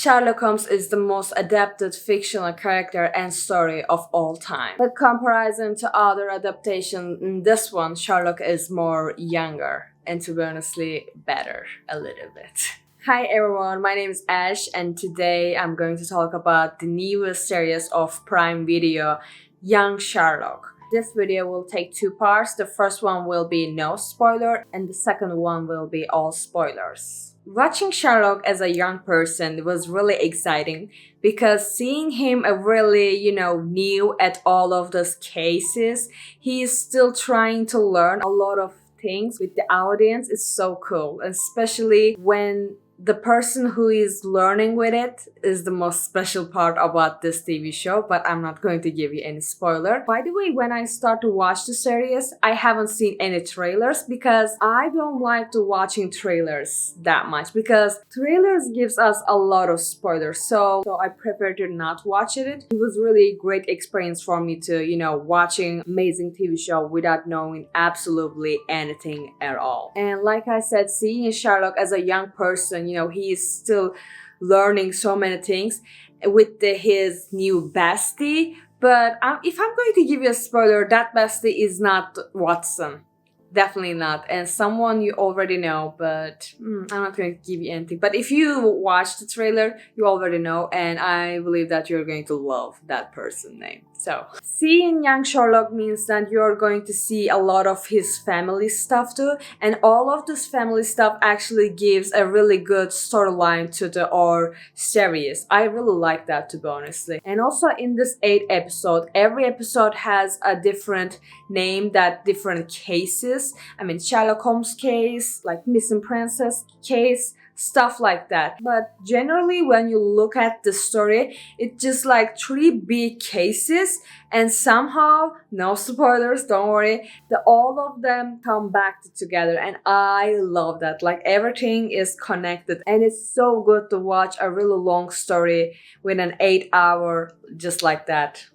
Sherlock Holmes is the most adapted fictional character and story of all time. But comparison to other adaptations, in this one, Sherlock is more younger and to be honestly better a little bit. Hi everyone, my name is Ash and today I'm going to talk about the newest series of Prime Video, Young Sherlock. This video will take two parts. The first one will be no spoiler and the second one will be all spoilers. Watching Sherlock as a young person was really exciting because seeing him really, new at all of those cases, he is still trying to learn a lot of things with the audience. Is so cool, especially when the person who is learning with it is the most special part about this TV show, but I'm not going to give you any spoiler. By the way, when I start to watch the series, I haven't seen any trailers because I don't like to watching trailers that much because trailers gives us a lot of spoilers. So I prefer to not watch it. It was really a great experience for me to, watching amazing TV show without knowing absolutely anything at all. And like I said, seeing Sherlock as a young person, he is still learning so many things with his new bestie. But if I'm going to give you a spoiler, that bestie is not Watson. Definitely not. And someone you already know, but I'm not going to give you anything. But if you watch the trailer, you already know, and I believe that you're going to love that person's name. So, seeing young Sherlock means that you're going to see a lot of his family stuff too, and all of this family stuff actually gives a really good storyline to our series. I really like that, to be honestly. And also in this 8 episode, every episode has a different name, that different cases. I mean, Sherlock Holmes case, like Missing Princess case, stuff like that. But generally, when you look at the story, it's just like 3 big cases, and somehow, no spoilers, don't worry, all of them come back together, and I love that. Like, everything is connected, and it's so good to watch a really long story with an 8-hour just like that.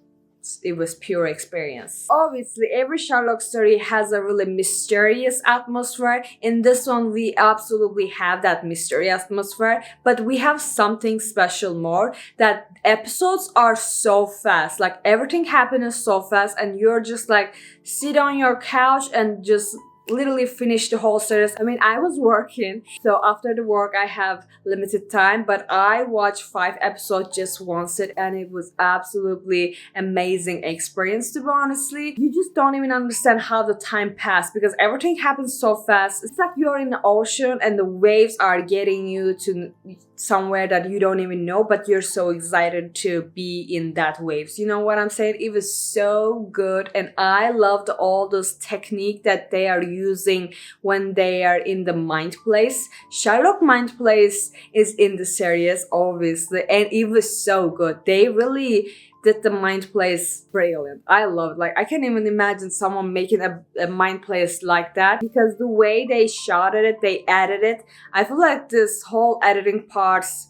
It was pure experience. Obviously, every Sherlock story has a really mysterious atmosphere. In this one, we absolutely have that mysterious atmosphere, but we have something special more, that episodes are so fast. Like, everything happens so fast and you're just like sit on your couch and just literally finish the whole series. I mean, I was working, so after the work I have limited time, but I watched 5 episodes just once and it was absolutely amazing experience, to be honestly. You just don't even understand how the time passed because everything happens so fast. It's like you're in the ocean and the waves are getting you to somewhere that you don't even know, but you're so excited to be in that waves. You know what I'm saying? It was so good, and I loved all those technique that they are using when they are in the mind place. Sherlock mind place is in the series, obviously, and it was so good. They really did the mind place brilliant. I love it. Like, I can't even imagine someone making a mind place like that because the way they shot it, they added it. I feel like this whole editing parts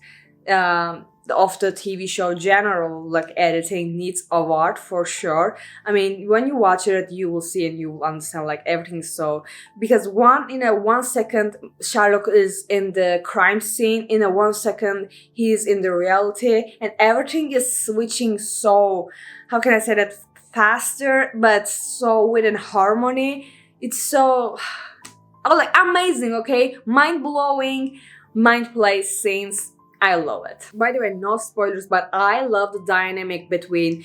of the TV show general, like editing, needs award for sure. I mean, when you watch it, you will see and you will understand like everything's so, because in a 1 second Sherlock is in the crime scene, in a 1 second he's in the reality, and everything is switching so, how can I say that, faster but so within harmony. It's so like amazing, okay? Mind-blowing mind place scenes. I love it. By the way, no spoilers, but I love the dynamic between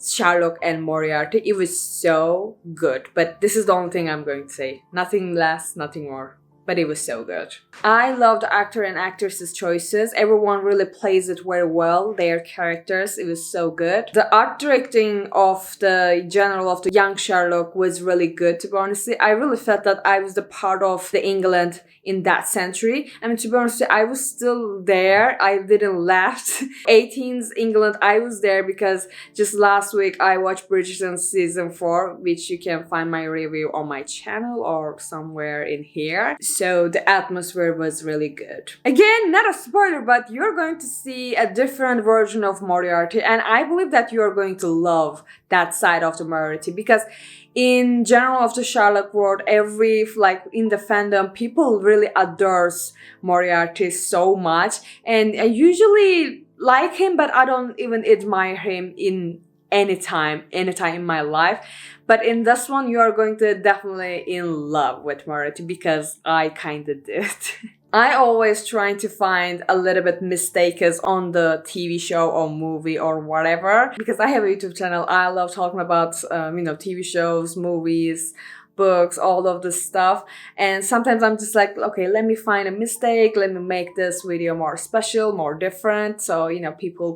Sherlock and Moriarty. It was so good. But this is the only thing I'm going to say. Nothing less, nothing more. But it was so good. I love the actor and actresses' choices. Everyone really plays it very well, their characters. It was so good. The art directing of the general of the young Sherlock was really good, to be honest. I really felt that I was the part of the England in that century. I mean, to be honest, I was still there. I didn't left. 18th England, I was there because just last week I watched Bridgerton season 4, which you can find my review on my channel or somewhere in here. So the atmosphere was really good. Again, not a spoiler, but you're going to see a different version of Moriarty, and I believe that you're going to love that side of the Moriarty, because in general of the Sherlock world, in the fandom, people really adores Moriarty so much, and I usually like him, but I don't even admire him in anytime in my life. But in this one, you are going to definitely in love with Moriarty, because I kinda did. I always trying to find a little bit mistakes on the TV show or movie or whatever, because I have a YouTube channel. I love talking about TV shows, movies, books, all of this stuff. And sometimes I'm just like, okay, let me find a mistake, let me make this video more special, more different, so people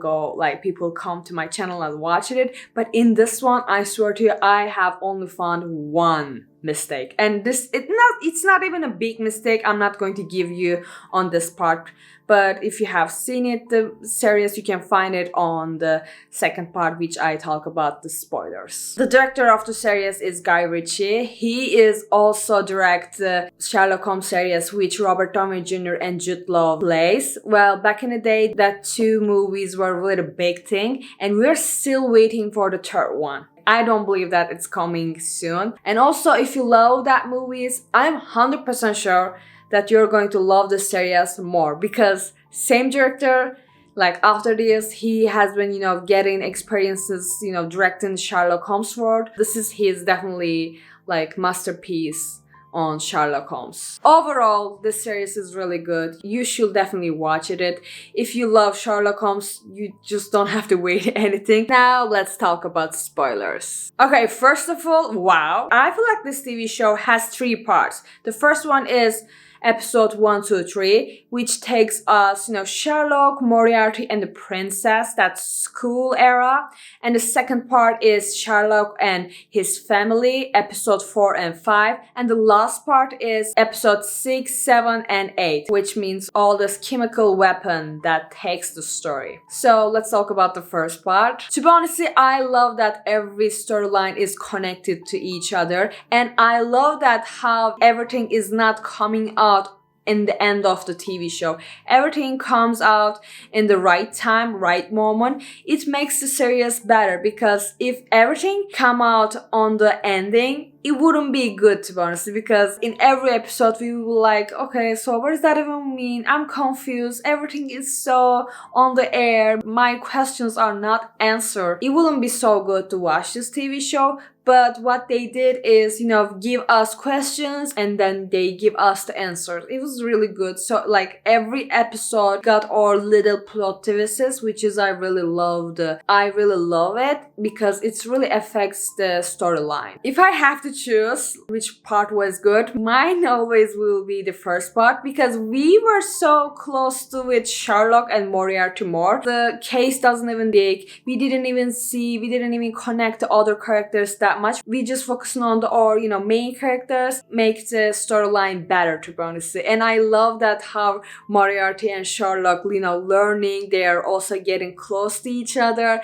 come to my channel and watch it. But in this one, I swear to you, I have only found one mistake, and it's not even a big mistake. I'm not going to give you on this part, but if you have seen it, the series, you can find it on the second part, which I talk about the spoilers. The director of the series is Guy Ritchie. He is also direct the Sherlock Holmes series, which Robert Downey Jr. and Jude Law plays. Well, back in the day, that two movies were really a big thing, and we're still waiting for the third one. I don't believe that it's coming soon. And also, if you love that movies, I'm 100% sure that you're going to love the series more, because same director, like after this, he has been, getting experiences, directing Sherlock Holmes world. This is his definitely like masterpiece on Sherlock Holmes. Overall, this series is really good. You should definitely watch it. If you love Sherlock Holmes, you just don't have to wait anything. Now, let's talk about spoilers. Okay, first of all, wow. I feel like this TV show has 3 parts. The first one is episode 1, 2, 3, which takes us, Sherlock, Moriarty, and the princess, that school era. And the second part is Sherlock and his family, episode 4 and 5. And the last part is episode 6, 7, and 8, which means all this chemical weapon that takes the story. So let's talk about the first part. To be honest, I love that every storyline is connected to each other. And I love that how everything is not coming out in the end of the TV show. Everything comes out in the right time, right moment. It makes the series better, because if everything come out on the ending, it wouldn't be good, to be honest, because in every episode we were like, okay, so what does that even mean? I'm confused. Everything is so on the air. My questions are not answered. It wouldn't be so good to watch this TV show. But what they did is, give us questions and then they give us the answers. It was really good. So like every episode got our little plot twists, which is I really loved. I really love it because it really affects the storyline. If I have to choose which part was good, mine always will be the first part, because we were so close to with Sherlock and Moriarty more. The case doesn't even dig. We didn't even connect the other characters that much. We just focusing on our main characters, make the storyline better, to be honest. And I love that how Moriarty and Sherlock learning, they're also getting close to each other.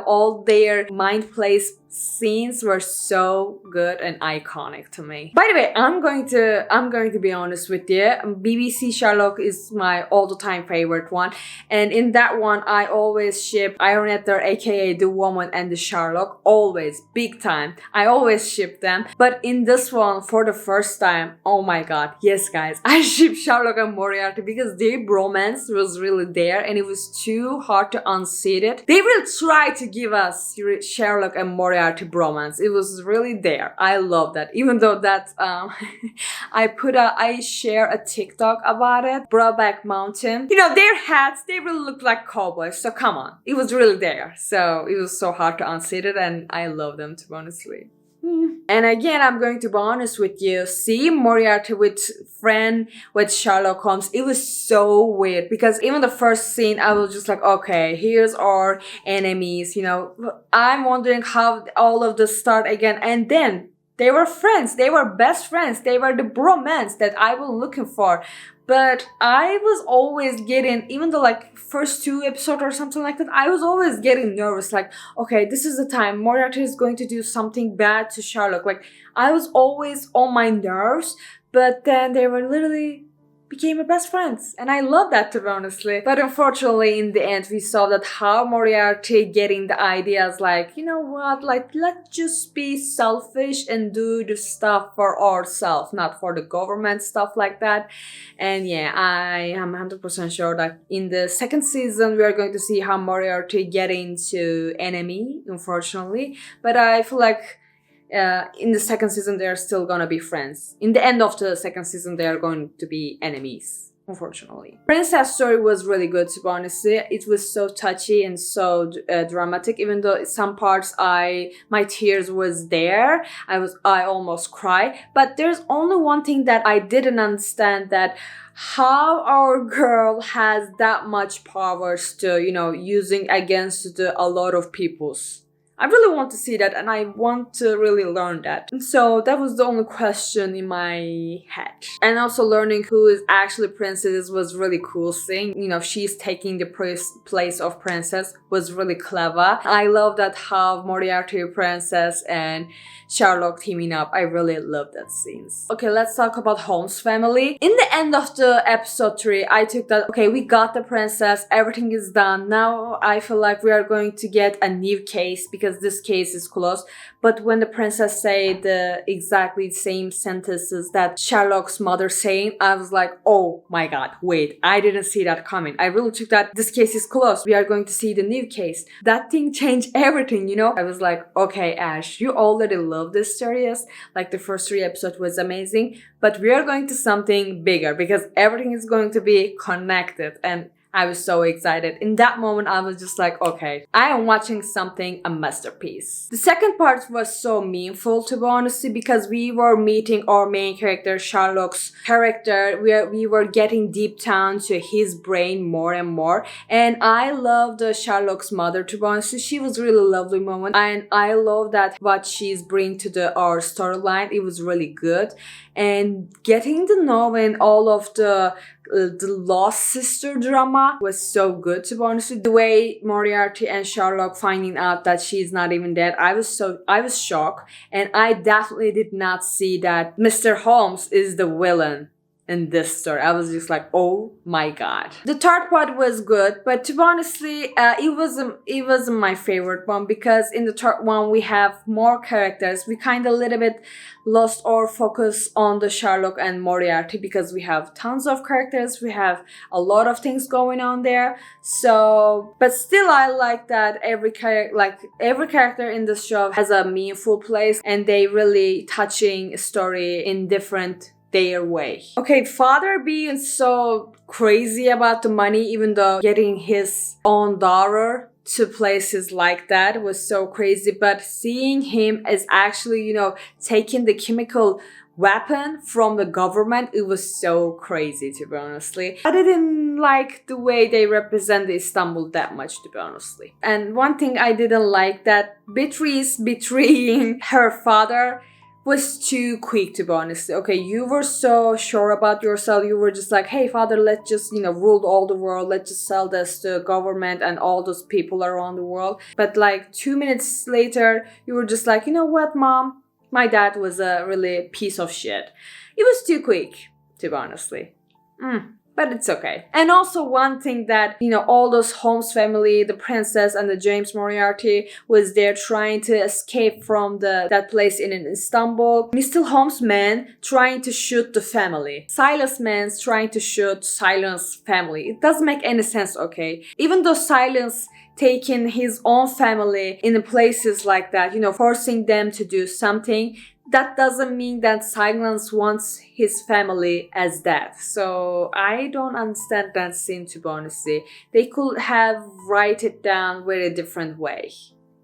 All their mind plays scenes were so good and iconic to me. By the way, I'm going to be honest with you. BBC Sherlock is my all-the-time favorite one, and in that one I always ship Iron Etter, aka the woman, and the Sherlock. Always, big time. I always ship them. But in this one, for the first time, oh my god, yes guys, I ship Sherlock and Moriarty, because their bromance was really there and it was too hard to unseat it. They will try to give us Sherlock and Moriarty bromance. It was really there. I love that. Even though that I share a TikTok about it. Brokeback Mountain. Their hats, they really look like cowboys. So come on. It was really there. So it was so hard to unseat it, and I love them, to be honestly. And again, I'm going to be honest with you. See Moriarty with Sherlock Holmes. It was so weird, because even the first scene, I was just like, okay, here's our enemies. I'm wondering how all of this start again. And then they were friends. They were best friends. They were the bromance that I was looking for. But I was always getting, even the first 2 episodes or something like that, I was always getting nervous. Like, okay, this is the time Moriarty is going to do something bad to Sherlock. I was always on my nerves. but then they were literally became best friends, and I love that, to be honestly. But unfortunately, in the end, we saw that how Moriarty getting the ideas like, you know what, like let's just be selfish and do the stuff for ourselves, not for the government, stuff like that. And yeah, I am 100% sure that in the second season we are going to see how Moriarty get into enemy, unfortunately. But I feel like in the second season they're still gonna be friends. In the end of the second season they are going to be enemies, unfortunately. Princess story was really good, to be honest. It was so touchy and so dramatic, even though some parts my tears was there. I almost cried. But there's only one thing that I didn't understand, that how our girl has that much powers to, using against a lot of peoples. I really want to see that, and I want to really learn that. And so that was the only question in my head. And also learning who is actually Princess was really cool thing. She's taking the place of Princess was really clever. I love that how Moriarty, Princess, and Sherlock teaming up. I really love that scenes. Okay, let's talk about Holmes family. In the end of the episode 3, I took that, okay, we got the princess, everything is done. Now I feel like we are going to get a new case because this case is closed. But when the princess said the exactly same sentences that Sherlock's mother saying, I was like, oh my god, wait, I didn't see that coming. I really took that this case is closed. We are going to see the new case. That thing changed everything, I was like, okay, Ash, you already love this series. Like the first 3 episodes was amazing, but we are going to something bigger because everything is going to be connected. And I was so excited. In that moment, I was just like, okay, I am watching something, a masterpiece. The second part was so meaningful, to be honest, because we were meeting our main character, Sherlock's character. We were getting deep down to his brain more and more. And I loved Sherlock's mother, to be honest. She was really lovely moment. And I love that what she's bringing to our storyline. It was really good. And getting to know and all of the lost sister drama was so good, to be honest. The way Moriarty and Sherlock finding out that she's not even dead, I was shocked, and I definitely did not see that Mr. Holmes is the villain in this story. I was just like, oh my god. The third part was good, but to be honestly, it wasn't my favorite one, because in the third one we have more characters. We kind of a little bit lost our focus on the Sherlock and Moriarty because we have tons of characters. We have a lot of things going on there. So, but still, I like that every character in the show has a meaningful place, and they really touching story in different their way. Okay, father being so crazy about the money, even though getting his own daughter to places like that was so crazy, but seeing him as actually, taking the chemical weapon from the government, it was so crazy, to be honestly. I didn't like the way they represent Istanbul that much, to be honestly. And one thing I didn't like, that Beatrice betraying her father was too quick, to be honest. Okay, you were so sure about yourself. You were just like, hey father, let's just, rule all the world. Let's just sell this to government and all those people around the world. But like 2 minutes later, you were just like, you know what, mom? My dad was a really piece of shit. It was too quick, to be honestly. But it's okay. And also one thing that, all those Holmes family, the princess and the James Moriarty was there trying to escape from that place in Istanbul. Mr. Holmes man trying to shoot the family. Silas man's trying to shoot Silas family. It doesn't make any sense, okay? Even though Silas taking his own family in places like that, forcing them to do something, that doesn't mean that Silence wants his family as that. So I don't understand that scene, to be honest. They could have write it down very different way.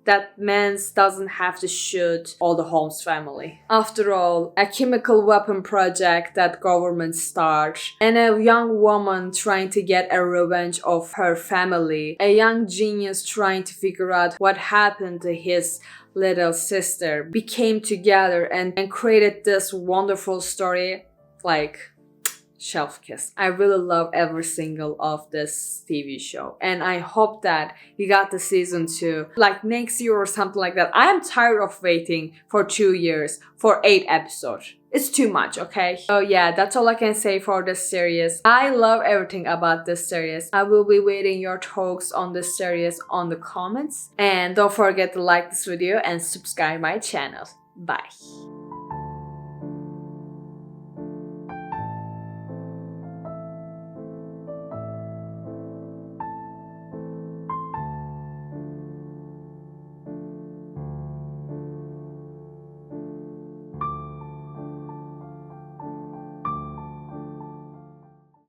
That man doesn't have to shoot all the Holmes family. After all, a chemical weapon project that government starts, and a young woman trying to get a revenge of her family, a young genius trying to figure out what happened to his little sister, became together and created this wonderful story. Like, chef's kiss. I really love every single of this TV show, and I hope that you got the season 2 like next year or something like that. I am tired of waiting for 2 years for 8 episodes. It's too much, okay? So yeah, that's all I can say for this series. I love everything about this series. I will be waiting your talks on this series on the comments. And don't forget to like this video and subscribe my channel. Bye.